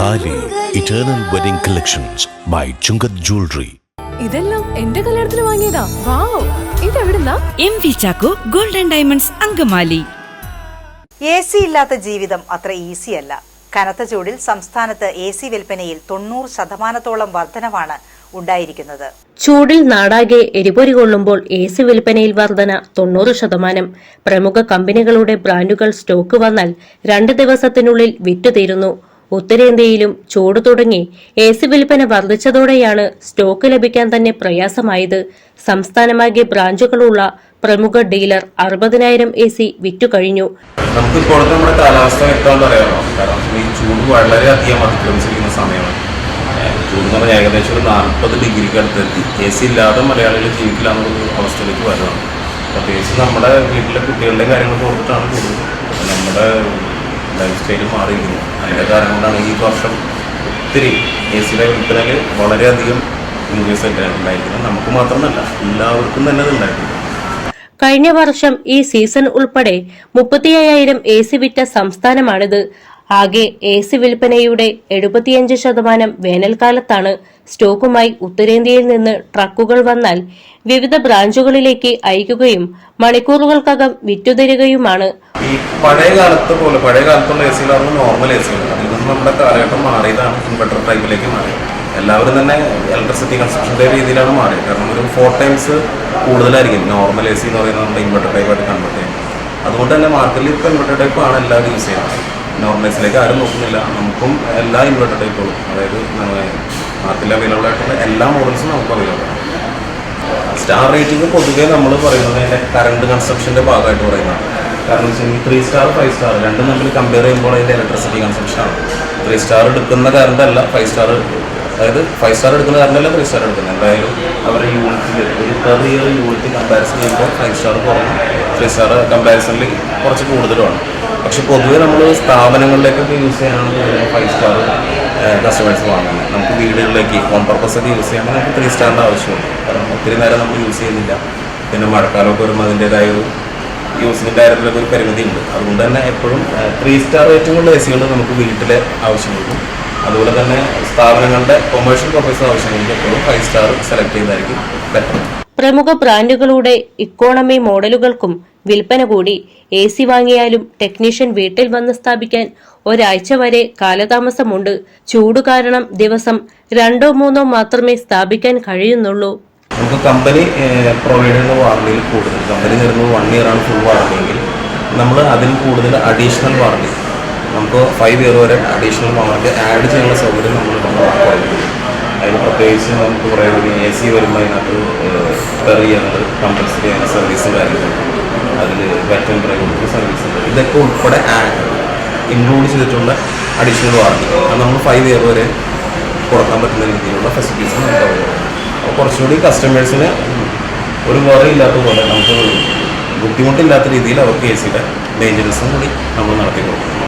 താലി eternal wedding collections by Chungath jewellery. ഇതെല്ലാം എന്റെ കല്യാണത്തിന് വാങ്ങിയതാ. വാവ്, ഇതെവിടുന്നാ? MV Chacko golden diamonds Angamaly. AC ഇല്ലാത്ത ജീവിതം അത്ര ഈസിയല്ല. കനത്ത ചൂടിൽ സംസ്ഥാനത്ത് AC വിൽപ്പനയിൽ 90% വർധനവാണ് ഉണ്ടായിരിക്കുന്നത്. ചൂടിൽ നാടാകെ എരിപൊരി കൊള്ളുമ്പോൾ AC വിൽപ്പനയിൽ വർധന 90%. പ്രമുഖ കമ്പനികളുടെ ബ്രാൻഡുകൾ സ്റ്റോക്ക് വന്നാൽ 2 ദിവസത്തിനുള്ളിൽ വിറ്റുതീരുന്നു. ഉത്തരേന്ത്യയിലും ചൂട് തുടങ്ങി AC വിൽപ്പന വർദ്ധിച്ചതോടെയാണ് സ്റ്റോക്ക് ലഭിക്കാൻ തന്നെ പ്രയാസമായത്. സംസ്ഥാനമാകെ ബ്രാഞ്ചുകളുള്ള പ്രമുഖ ഡീലർ 60,000 AC വിറ്റുകഴിഞ്ഞു. നമുക്ക് ഇപ്പോഴത്തെ നമ്മുടെ കാലാവസ്ഥ വ്യക്തമായിട്ട് അറിയാമോ? കാരണം ഈ ചൂട് വളരെയധികം അതിക്രമിച്ചിരിക്കുന്ന സമയമാണ്. ചൂട് എന്ന് പറഞ്ഞാൽ ഏകദേശം ഒരു 40 ഡിഗ്രിക്ക് അടുത്തെത്തി. AC ഇല്ലാതെ മലയാളികൾ ജീവിക്കില്ല എന്നൊരു അവസ്ഥയിലേക്ക് വരുന്നതാണ്. പ്രത്യേകിച്ച് നമ്മുടെ വീട്ടിലെ കുട്ടികളുടെയും കാര്യങ്ങളൊക്കെ ഓർത്തിട്ടാണ് കൂടുതൽ നമ്മുടെ ലൈഫ് സ്റ്റൈൽ മാറിയിരിക്കുന്നു. അതിൻ്റെ കാരണം കൊണ്ടാണ് ഈ വർഷം ഒത്തിരി AC വിൽപ്പനയിൽ വളരെയധികം ഇൻക്രീസ് ഉണ്ടായിരിക്കുന്നത്. നമുക്ക് മാത്രമല്ല, എല്ലാവർക്കും തന്നെ അത് ഉണ്ടായിരുന്നു. കഴിഞ്ഞ വർഷം ഈ സീസൺ ഉൾപ്പെടെ 35,000 AC വിറ്റ സംസ്ഥാനമാണിത്. ആകെ AC വിൽപ്പനയുടെ 75% വേനൽക്കാലത്താണ്. സ്റ്റോക്കുമായി ഉത്തരേന്ത്യയിൽ നിന്ന് ട്രക്കുകൾ വന്നാൽ വിവിധ ബ്രാഞ്ചുകളിലേക്ക് അയക്കുകയും മണിക്കൂറുകൾക്കകം വിറ്റുതരികയുമാണ്. ഈ പഴയ കാലത്തുള്ള AC നോർമൽ AC അതിൽ നിന്ന് നമ്മുടെ കാലഘട്ടം മാറിയതാണ്. ഇൻവെർട്ടർ ടൈപ്പിലേക്ക് മാറി. എല്ലാവരും തന്നെ ഇലക്ട്രിസിറ്റി കൺസപ്ഷൻ്റെ രീതിയിലാണ് മാറിയത്. കാരണം ഒരു 4 times കൂടുതലായിരിക്കും നോർമൽ AC എന്ന് പറയുന്നത് നമ്മുടെ ഇൻവെർട്ടർ ടൈപ്പായിട്ട് കൺവേർട്ട് ചെയ്യുന്നത്. അതുകൊണ്ട് തന്നെ മാർക്കറ്റിൽ ഇപ്പോൾ ഇൻവെർട്ടർ ടൈപ്പ് ആണ് എല്ലാവരും യൂസ് ചെയ്യുന്നത്. നോർമൽ AC ആരും നോക്കുന്നില്ല. നമുക്കും എല്ലാ ഇൻവെർട്ടർ ടൈപ്പുകളും, അതായത് മാർക്കറ്റിൽ അവൈലബിൾ ആയിട്ടുള്ള എല്ലാ മോഡൽസും നമുക്ക് അവൈലബിൾ ആണ്. സ്റ്റാർ റേറ്റിംഗ് പൊതുവെ നമ്മൾ പറയുന്നത് അതിൻ്റെ കറണ്ട് കൺസപ്ഷൻ്റെ ഭാഗമായിട്ട് പറയുന്നതാണ്. കാരണം വെച്ചാൽ 3 സ്റ്റാർ 5 സ്റ്റാർ രണ്ടും നമ്മൾ കമ്പയർ ചെയ്യുമ്പോൾ അതിൻ്റെ ഇലക്ട്രിസിറ്റി കൺസപ്ഷനാണ്. 3 സ്റ്റാർ എടുക്കുന്ന കറണ്ട് അല്ല 5 സ്റ്റാർ, അതായത് 5 സ്റ്റാർ എടുക്കുന്ന കറണ്ടല്ല 3 സ്റ്റാർ എടുക്കുന്നത്. എന്തായാലും അവരുടെ യൂണിറ്റിൽ ഒരു പെർ ഇയർ യൂണിറ്റ് കമ്പാരിസൺ ചെയ്യുമ്പോൾ 5 സ്റ്റാർ കുറഞ്ഞു, 3 സ്റ്റാർ കമ്പാരിസണിൽ കുറച്ച് കൂടുതലുമാണ്. പക്ഷെ പൊതുവെ നമ്മൾ സ്ഥാപനങ്ങളിലേക്കൊക്കെ യൂസ് ചെയ്യാനാണ് 5 സ്റ്റാർ കസ്റ്റമേഴ്സ് വാങ്ങുന്നത്. നമുക്ക് വീടുകളിലേക്ക് ഹോം പർപ്പസൊക്കെ യൂസ് ചെയ്യുമ്പോൾ നമുക്ക് 3 സ്റ്റാറിൻ്റെ ആവശ്യമുണ്ട്. കാരണം ഒത്തിരി നേരം നമ്മൾ യൂസ് ചെയ്യുന്നില്ല. പിന്നെ മഴക്കാലമൊക്കെ വരുമ്പോൾ അതിൻ്റേതായ ഒരു യൂസിൻ്റെ കാര്യത്തിലൊക്കെ ഒരു പരിമിതി ഉണ്ട്. അതുകൊണ്ട് തന്നെ എപ്പോഴും 3 സ്റ്റാർ റേറ്റിംഗുള്ള AC നമുക്ക് വീട്ടിലെ ആവശ്യമുള്ളൂ. അതുപോലെ തന്നെ സ്ഥാപനങ്ങളുടെ കൊമേഴ്ഷ്യൽ പർപ്പസ് ആവശ്യങ്ങൾക്ക് എപ്പോഴും 5 സ്റ്റാർ സെലക്ട് ചെയ്യുന്നതായിരിക്കും ബെറ്റർ. പ്രമുഖ ബ്രാൻഡുകളുടെ ഇക്കോണമി മോഡലുകൾക്കും വിൽപ്പന കൂടി. AC വാങ്ങിയാലും ടെക്നീഷ്യൻ വീട്ടിൽ വന്ന് സ്ഥാപിക്കാൻ ഒരാഴ്ച വരെ കാലതാമസമുണ്ട്. ചൂട് കാരണം ദിവസം 2-3 മാത്രമേ സ്ഥാപിക്കാൻ കഴിയുന്നുള്ളൂ. നമുക്ക് കമ്പനി പ്രൊവൈഡ് ചെയ്യുന്ന വാറണ്ടിയിൽ കൂടുതൽ, കമ്പനി തരുന്നത് 1 year ആണ് ഫുൾ വാറണ്ടിയെങ്കിൽ നമ്മൾ അതിൽ കൂടുതൽ അഡീഷണൽ വാറണ്ടി, നമുക്ക് 5 year വരെ അഡീഷണൽ വാറണ്ടി ആഡ് ചെയ്യാനുള്ള സൗകര്യം നമ്മൾ കൊടുക്കും. അതിന് പ്രത്യേകിച്ച് നമുക്ക് കുറേ AC വരുമ്പോൾ അതിനകത്ത് പെർ ഇയർ കമ്പൽസറി ആയ സർവീസും കാര്യങ്ങളുണ്ട്. അതിൽ വെറ്റൻ ഡ്രൈവ് സർവീസ് ഉണ്ട്. ഇതൊക്കെ ഉൾപ്പെടെ ഇൻക്ലൂഡ് ചെയ്തിട്ടുള്ള അഡീഷണൽ വാറണ്ടി അത് നമ്മൾ 5 year വരെ കൊടുക്കാൻ പറ്റുന്ന രീതിയിലുള്ള ഫെസിലിറ്റീസ് നമുക്ക് അവൈലബിൾ. അപ്പോൾ കുറച്ചുകൂടി കസ്റ്റമേഴ്സിന് ഒരു വേറെയില്ലാത്ത പോലെ നമുക്ക് ബുദ്ധിമുട്ടില്ലാത്ത രീതിയിൽ അവർക്ക് AC മെയിൻ്റനൻസും കൂടി നമ്മൾ നടത്തി കൊടുക്കും.